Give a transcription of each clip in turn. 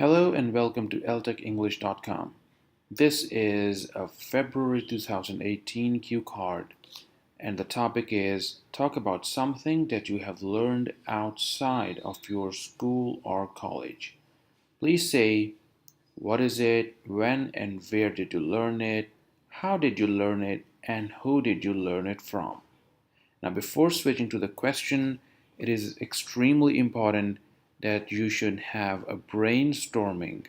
Hello and welcome to ELTECenglish.com. This is a February 2018 cue card, and the topic is talk about something that you have learned outside of your school or college. Please say what is it, when and where did you learn it, how did you learn it, and who did you learn it from. Now, before switching to the question, it is extremely important that you should have a brainstorming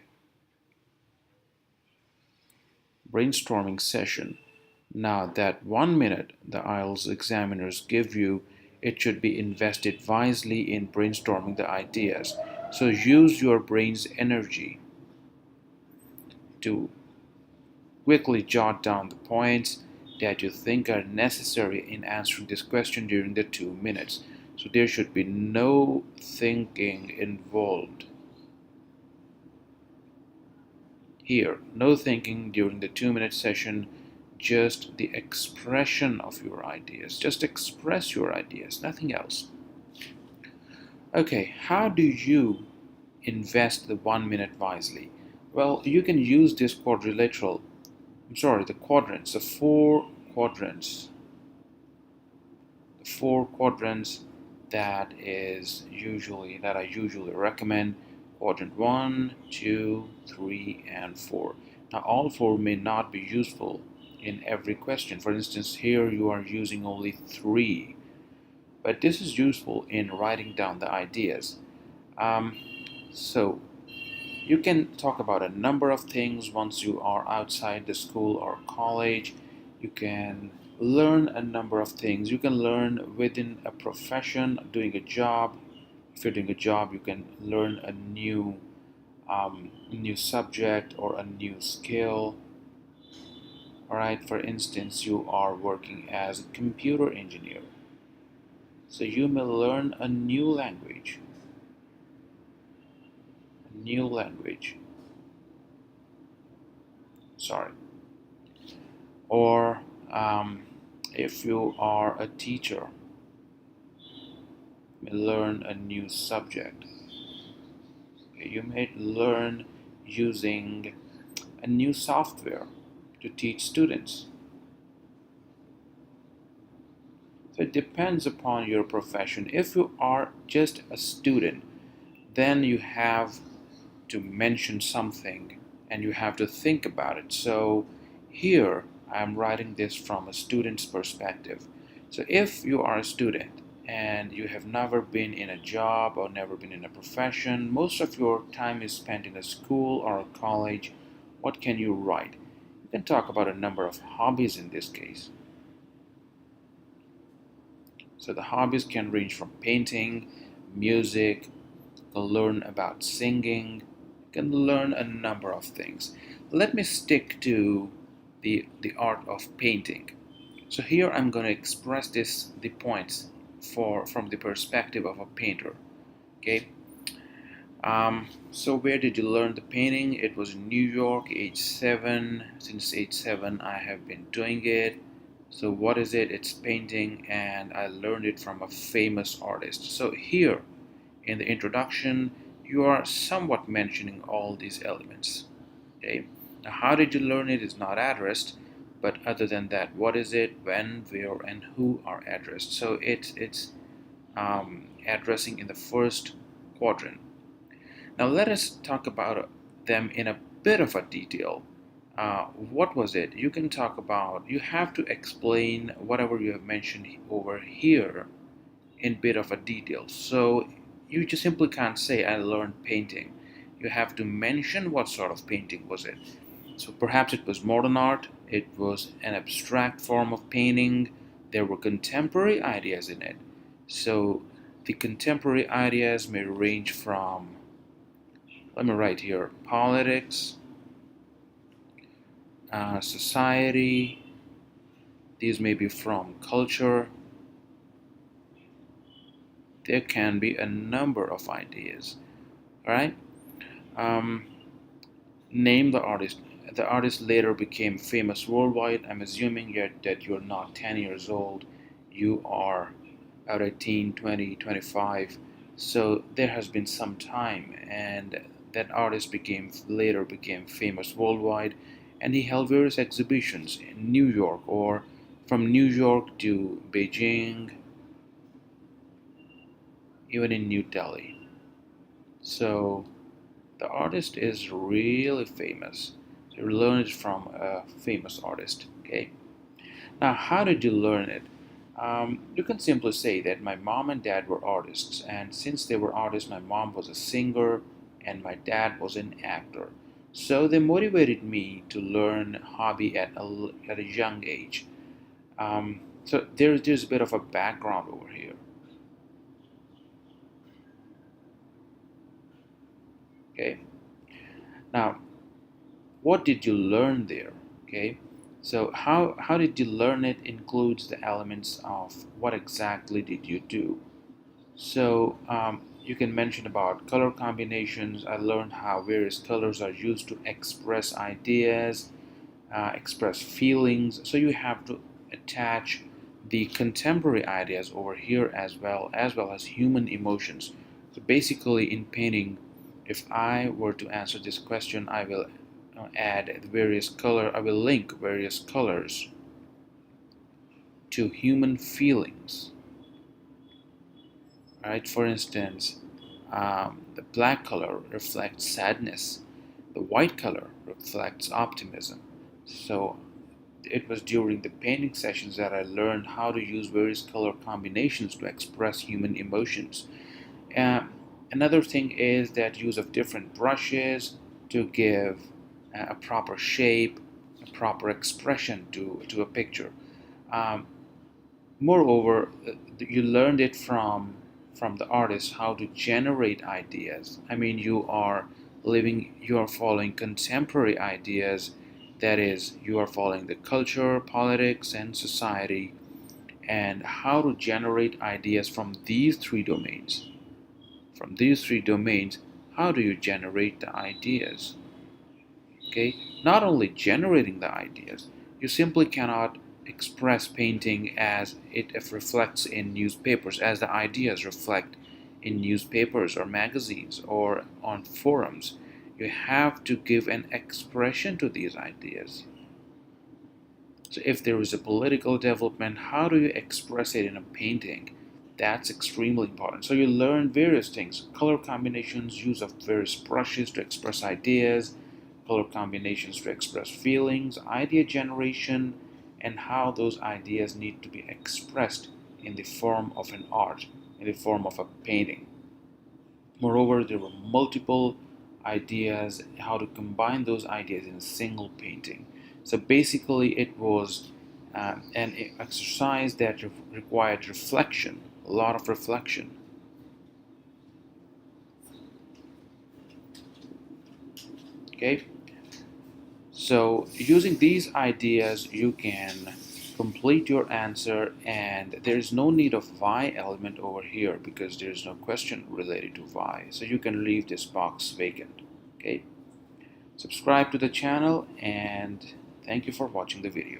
session. Now, that 1 minute the IELTS examiners give you, it should be invested wisely in brainstorming the ideas. So use your brain's energy to quickly jot down the points that you think are necessary in answering this question during the 2 minutes. So there should be no thinking involved here. No thinking during the 2 minute session, just the expression of your ideas. Just express your ideas, nothing else. Okay, how do you invest the 1 minute wisely? Well, you can use this the quadrants, the four quadrants that I usually recommend. Quadrant 1, 2, 3, and 4. Now all four may not be useful in every question. For instance, here you are using only 3, but this is useful in writing down the ideas. So you can talk about a number of things once you are outside the school or college. You can learn a number of things. You can learn within a profession, doing a job. If you're doing a job, you can learn a new subject or a new skill. All right, for instance, you are working as a computer engineer, so you may learn a new language. Sorry. Or if you are a teacher, you may learn a new subject. You may learn using a new software to teach students. So it depends upon your profession. If you are just a student, then you have to mention something and you have to think about it. So here I'm writing this from a student's perspective. So if you are a student and you have never been in a job or never been in a profession, most of your time is spent in a school or a college, what can you write? You can talk about a number of hobbies in this case. So the hobbies can range from painting, music, you can learn about singing, you can learn a number of things. Let me stick to the art of painting. So here I'm going to express the points from the perspective of a painter. Okay. So where did you learn the painting? It was in New York, age 7. Since age 7 I have been doing it. So what is it? It's painting, and I learned it from a famous artist. So here in the introduction you are somewhat mentioning all these elements. Okay. Now how did you learn it is not addressed, but other than that, what is it, when, where, and who are addressed. So it's addressing in the first quadrant. Now let us talk about them in a bit of a detail. What was it? You can talk about, you have to explain whatever you have mentioned over here in bit of a detail. So you just simply can't say I learned painting. You have to mention what sort of painting was it. So perhaps it was modern art, it was an abstract form of painting, there were contemporary ideas in it. So the contemporary ideas may range from, let me write here, politics, society, these may be from culture. There can be a number of ideas. All right. Name the artist. The artist later became famous worldwide. I'm assuming yet that you're not 10 years old. You are out 18, 20, 25. So there has been some time, and that artist later became famous worldwide, and he held various exhibitions in New York, or from New York to Beijing, even in New Delhi. So the artist is really famous. So you learn it from a famous artist. Okay. Now, how did you learn it? You can simply say that my mom and dad were artists, and since they were artists, my mom was a singer and my dad was an actor. So they motivated me to learn hobby at a young age. So there's a bit of a background over here. Okay. Now, what did you learn there? Okay. So how did you learn it includes the elements of what exactly did you do. So you can mention about color combinations. I learned how various colors are used to express ideas, express feelings. So you have to attach the contemporary ideas over here as well as human emotions. So basically, in painting, if I were to answer this question, I will add various color. I will link various colors to human feelings. Right? For instance, the black color reflects sadness, the white color reflects optimism. So it was during the painting sessions that I learned how to use various color combinations to express human emotions. Uh, Another thing is that use of different brushes to give a proper shape, a proper expression to a picture. Um, Moreover, you learned it from the artist how to generate ideas. I mean, you are following contemporary ideas. That is, you are following the culture, politics, and society, and how to generate ideas from these three domains. From these three domains, how do you generate the ideas? Okay, not only generating the ideas, you simply cannot express painting as it reflects in newspapers, as the ideas reflect in newspapers or magazines or on forums. You have to give an expression to these ideas. So if there is a political development, how do you express it in a painting? That's extremely important. So you learn various things: color combinations, use of various brushes to express ideas, color combinations to express feelings, idea generation, and how those ideas need to be expressed in the form of an art, in the form of a painting. Moreover, there were multiple ideas, how to combine those ideas in a single painting. So basically, it was an exercise that required reflection, a lot of reflection. Okay, so using these ideas, you can complete your answer, and there is no need of why element over here because there is no question related to why. So you can leave this box vacant. Okay. Subscribe to the channel, and thank you for watching the video.